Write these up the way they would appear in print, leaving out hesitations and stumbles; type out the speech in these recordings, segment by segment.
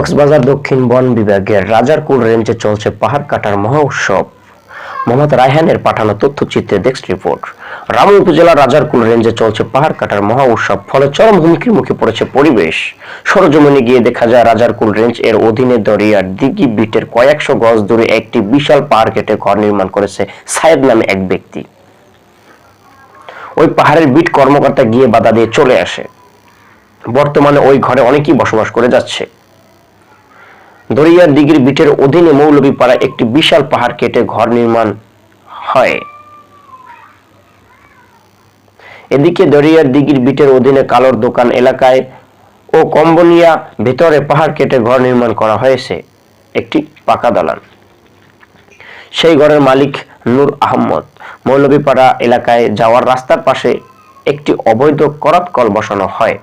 কক্সবাজার দক্ষিণ বন বিভাগের রাজারকুল রেঞ্জে চলছে পাহাড় কাটার মহা উৎসব। মোহাম্মদ রায়হানের পাঠানো তথ্যচিত্রে ডেস্ক রিপোর্ট। রামু উপজেলার রাজারকুল রেঞ্জে চলছে পাহাড় কাটার মহা উৎসব, ফলে চরম হুমকির মুখে পড়েছে পরিবেশ। সরজমিনে গিয়ে দেখা যায় রাজারকুল রেঞ্জ এর অধীনে দরিয়ার দিঘি বিটের কয়েকশো গজ দূরে একটি বিশাল পাহাড় কেটে ঘর নির্মাণ করেছে সায়েদ নামে এক ব্যক্তি। ওই পাহাড়ের বিট কর্মকর্তা গিয়ে বাধা দিয়ে চলে আসে। বর্তমানে ওই ঘরে অনেকেই বসবাস করে যাচ্ছে। দরিয়ার দিঘির বিটের অধীনে মৌলভীপাড়া একটি বিশাল পাহাড় কেটে ঘর নির্মাণ হয়। এদিকে দরিয়ার দিঘির বিটের অধীনে কালোর দোকান এলাকায় ও কম্বোনিয়া ভেতরে পাহাড় কেটে ঘর নির্মাণ করা হয়েছে একটি পাকা দালান। সেই ঘরের মালিক নূর আহমদ। মৌলভীপাড়া এলাকায় যাওয়ার রাস্তার পাশে একটি অবৈধ করাত কল বসানো হয়।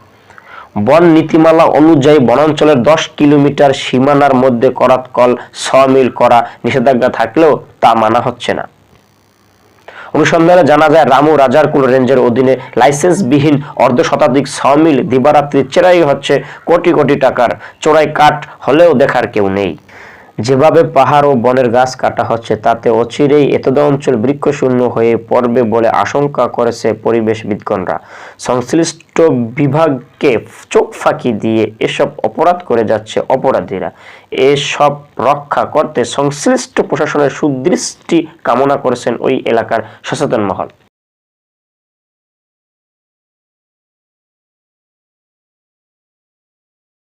বন নীতিমালা অনুযায়ী বনাঞ্চলের 10 কিলোমিটার সীমানার মধ্যে করাত কল সমিল করা নিষেধাজ্ঞা থাকলেও তা মানা হচ্ছে না। অনুসন্ধানে জানা যায়, রামু রাজারকুল রেঞ্জের অধীনে লাইসেন্সবিহীন অর্ধশতাধিক সমিল দিবারাত্রি চেরাই হচ্ছে কোটি কোটি টাকার। চোরাই কাঠ হলেও দেখার কেউ নেই। যেভাবে পাহাড় ও বনের গাছ কাটা হচ্ছে, তাতে অচিরেই এতদ অঞ্চল বৃক্ষশূন্য হয়ে পড়বে বলে আশঙ্কা করেছে পরিবেশবিদগণরা। সংশ্লিষ্ট বিভাগকে চোখ ফাঁকি দিয়ে এসব অপরাধ করে যাচ্ছে অপরাধীরা। এসব রক্ষা করতে সংশ্লিষ্ট প্রশাসনের সুদৃষ্টি কামনা করেছেন ওই এলাকার সচেতন মহল।